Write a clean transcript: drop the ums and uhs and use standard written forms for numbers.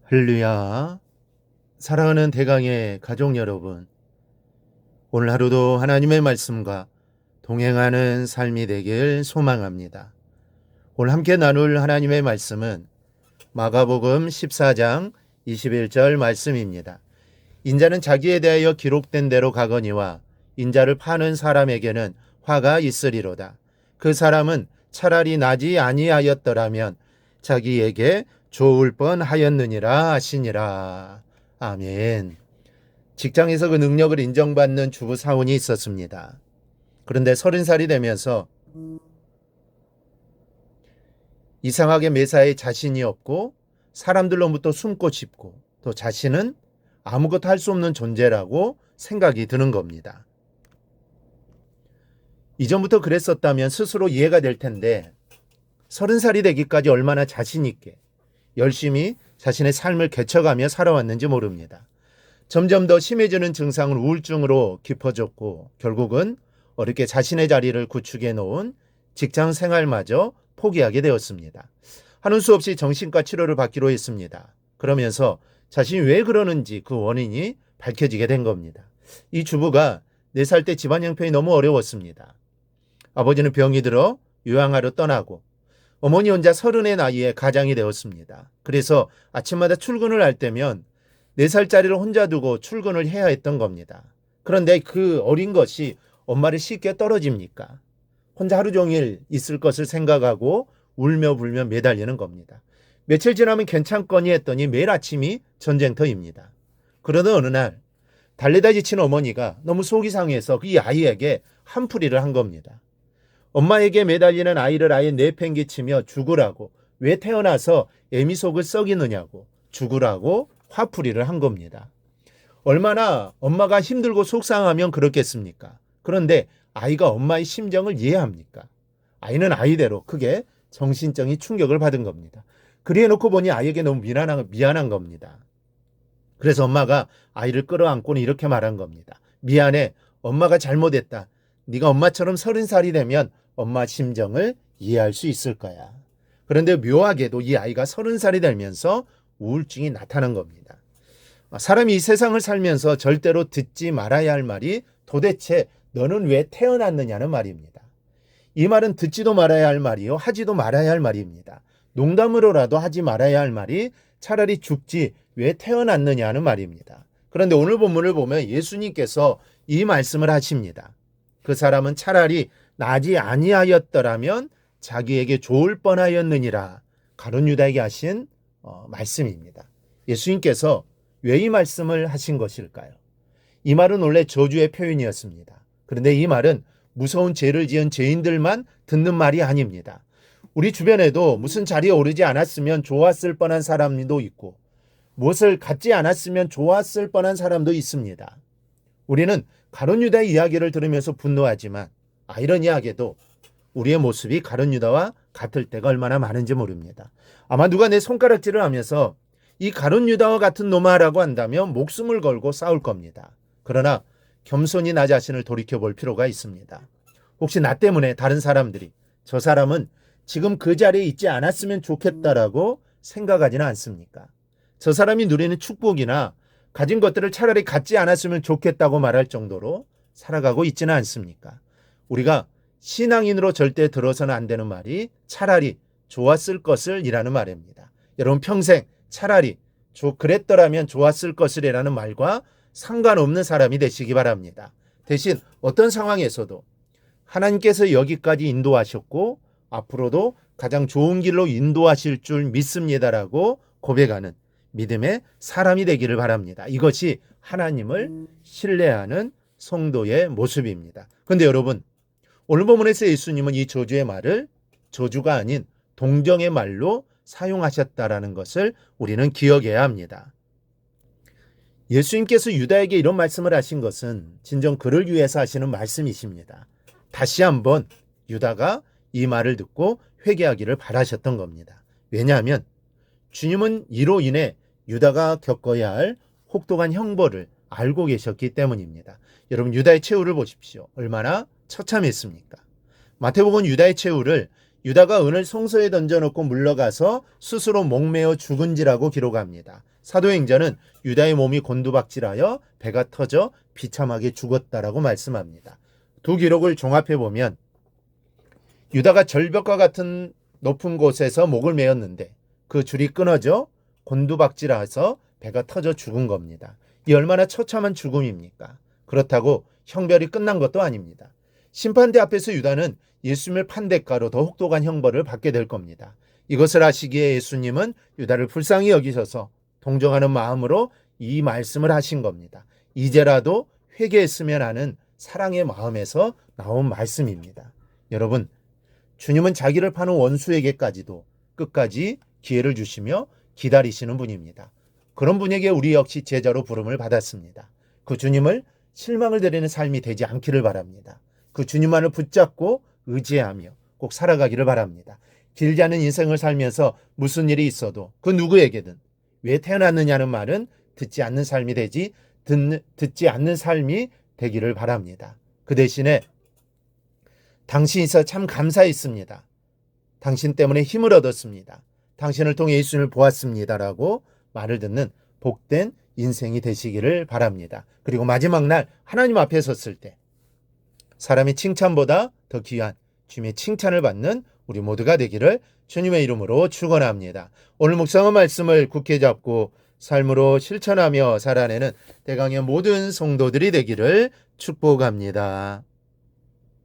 할렐루야. 사랑하는 대강의 가족 여러분, 오늘 하루도 하나님의 말씀과 동행하는 삶이 되길 소망합니다. 오늘 함께 나눌 하나님의 말씀은 마가복음 14장 21절 말씀입니다. 인자는 자기에 대하여 기록된 대로 가거니와 인자를 파는 사람에게는 화가 있으리로다. 그 사람은 차라리 나지 아니하였더라면 자기에게 좋을 뻔하였느니라 하시니라. 아멘. 직장에서 그 능력을 인정받는 주부 사원이 있었습니다. 그런데 30살이 되면서 이상하게 매사에 자신이 없고 사람들로부터 숨고 싶고 또 자신은 아무것도 할 수 없는 존재라고 생각이 드는 겁니다. 이전부터 그랬었다면 스스로 이해가 될 텐데 30살이 되기까지 얼마나 자신 있게 열심히 자신의 삶을 개척하며 살아왔는지 모릅니다. 점점 더 심해지는 증상은 우울증으로 깊어졌고 결국은 어렵게 자신의 자리를 구축해 놓은 직장 생활마저 포기하게 되었습니다. 하는 수 없이 정신과 치료를 받기로 했습니다. 그러면서 자신이 왜 그러는지 그 원인이 밝혀지게 된 겁니다. 이 주부가 4살 때 집안 형편이 너무 어려웠습니다. 아버지는 병이 들어 요양하러 떠나고 어머니 혼자 30의 나이에 가장이 되었습니다. 그래서 아침마다 출근을 할 때면 4살짜리를 혼자 두고 출근을 해야 했던 겁니다. 그런데 그 어린 것이 엄마를 쉽게 떨어집니까? 혼자 하루 종일 있을 것을 생각하고 울며 불며 매달리는 겁니다. 며칠 지나면 괜찮거니 했더니 매일 아침이 전쟁터입니다. 그러던 어느 날 달래다 지친 어머니가 너무 속이 상해서 이 아이에게 한풀이를 한 겁니다. 엄마에게 매달리는 아이를 아예 내팽개치며 죽으라고, 왜 태어나서 애미 속을 썩이느냐고 죽으라고 화풀이를 한 겁니다. 얼마나 엄마가 힘들고 속상하면 그렇겠습니까? 그런데 아이가 엄마의 심정을 이해합니까? 아이는 아이대로 크게 정신적인 충격을 받은 겁니다. 그리해 놓고 보니 아이에게 너무 미안한 겁니다. 그래서 엄마가 아이를 끌어안고는 이렇게 말한 겁니다. 미안해, 엄마가 잘못했다. 네가 엄마처럼 30살이 되면 엄마 심정을 이해할 수 있을 거야. 그런데 묘하게도 이 아이가 30살이 되면서 우울증이 나타난 겁니다. 사람이 이 세상을 살면서 절대로 듣지 말아야 할 말이 도대체 너는 왜 태어났느냐는 말입니다. 이 말은 듣지도 말아야 할 말이요, 하지도 말아야 할 말입니다. 농담으로라도 하지 말아야 할 말이 차라리 죽지 왜 태어났느냐는 말입니다. 그런데 오늘 본문을 보면 예수님께서 이 말씀을 하십니다. 그 사람은 차라리 나지 아니하였더라면 자기에게 좋을 뻔하였느니라. 가룟 유다에게 하신 말씀입니다. 예수님께서 왜 이 말씀을 하신 것일까요? 이 말은 원래 저주의 표현이었습니다. 그런데 이 말은 무서운 죄를 지은 죄인들만 듣는 말이 아닙니다. 우리 주변에도 무슨 자리에 오르지 않았으면 좋았을 뻔한 사람도 있고 무엇을 갖지 않았으면 좋았을 뻔한 사람도 있습니다. 우리는 가룟 유다의 이야기를 들으면서 분노하지만 아이러니하게도 우리의 모습이 가룟 유다와 같을 때가 얼마나 많은지 모릅니다. 아마 누가 내 손가락질을 하면서 이 가룟 유다와 같은 놈아라고 한다면 목숨을 걸고 싸울 겁니다. 그러나 겸손히 나 자신을 돌이켜볼 필요가 있습니다. 혹시 나 때문에 다른 사람들이 저 사람은 지금 그 자리에 있지 않았으면 좋겠다라고 생각하지는 않습니까? 저 사람이 누리는 축복이나 가진 것들을 차라리 갖지 않았으면 좋겠다고 말할 정도로 살아가고 있지는 않습니까? 우리가 신앙인으로 절대 들어서는 안 되는 말이 차라리 좋았을 것을 이라는 말입니다. 여러분 평생 차라리 그랬더라면 좋았을 것을 이라는 말과 상관없는 사람이 되시기 바랍니다. 대신 어떤 상황에서도 하나님께서 여기까지 인도하셨고 앞으로도 가장 좋은 길로 인도하실 줄 믿습니다라고 고백하는 믿음의 사람이 되기를 바랍니다. 이것이 하나님을 신뢰하는 성도의 모습입니다. 그런데 여러분, 오늘 본문에서 예수님은 이 저주의 말을 저주가 아닌 동정의 말로 사용하셨다라는 것을 우리는 기억해야 합니다. 예수님께서 유다에게 이런 말씀을 하신 것은 진정 그를 위해서 하시는 말씀이십니다. 다시 한번 유다가 이 말을 듣고 회개하기를 바라셨던 겁니다. 왜냐하면 주님은 이로 인해 유다가 겪어야 할 혹독한 형벌을 알고 계셨기 때문입니다. 여러분 유다의 최후를 보십시오. 얼마나 처참했습니까? 마태복음 유다의 최후를 유다가 은을 성소에 던져놓고 물러가서 스스로 목매어 죽은지라고 기록합니다. 사도행전은 유다의 몸이 곤두박질하여 배가 터져 비참하게 죽었다라고 말씀합니다. 두 기록을 종합해 보면 유다가 절벽과 같은 높은 곳에서 목을 메었는데 그 줄이 끊어져 곤두박질해서 배가 터져 죽은 겁니다. 이 얼마나 처참한 죽음입니까? 그렇다고 형벌이 끝난 것도 아닙니다. 심판대 앞에서 유다는 예수님을 판 대가로 더 혹독한 형벌을 받게 될 겁니다. 이것을 아시기에 예수님은 유다를 불쌍히 여기셔서 동정하는 마음으로 이 말씀을 하신 겁니다. 이제라도 회개했으면 하는 사랑의 마음에서 나온 말씀입니다. 여러분, 주님은 자기를 파는 원수에게까지도 끝까지 기회를 주시며 기다리시는 분입니다. 그런 분에게 우리 역시 제자로 부름을 받았습니다. 그 주님을 실망을 드리는 삶이 되지 않기를 바랍니다. 그 주님만을 붙잡고 의지하며 꼭 살아가기를 바랍니다. 길지 않은 인생을 살면서 무슨 일이 있어도 그 누구에게든 왜 태어났느냐는 말은 듣지 않는 삶이 되기를 바랍니다. 그 대신에 당신이 있어 참 감사했습니다. 당신 때문에 힘을 얻었습니다. 당신을 통해 예수님을 보았습니다라고 말을 듣는 복된 인생이 되시기를 바랍니다. 그리고 마지막 날 하나님 앞에 섰을 때 사람의 칭찬보다 더 귀한 주님의 칭찬을 받는 우리 모두가 되기를 주님의 이름으로 축원합니다. 오늘 묵상한 말씀을 굳게 잡고 삶으로 실천하며 살아내는 대강의 모든 성도들이 되기를 축복합니다.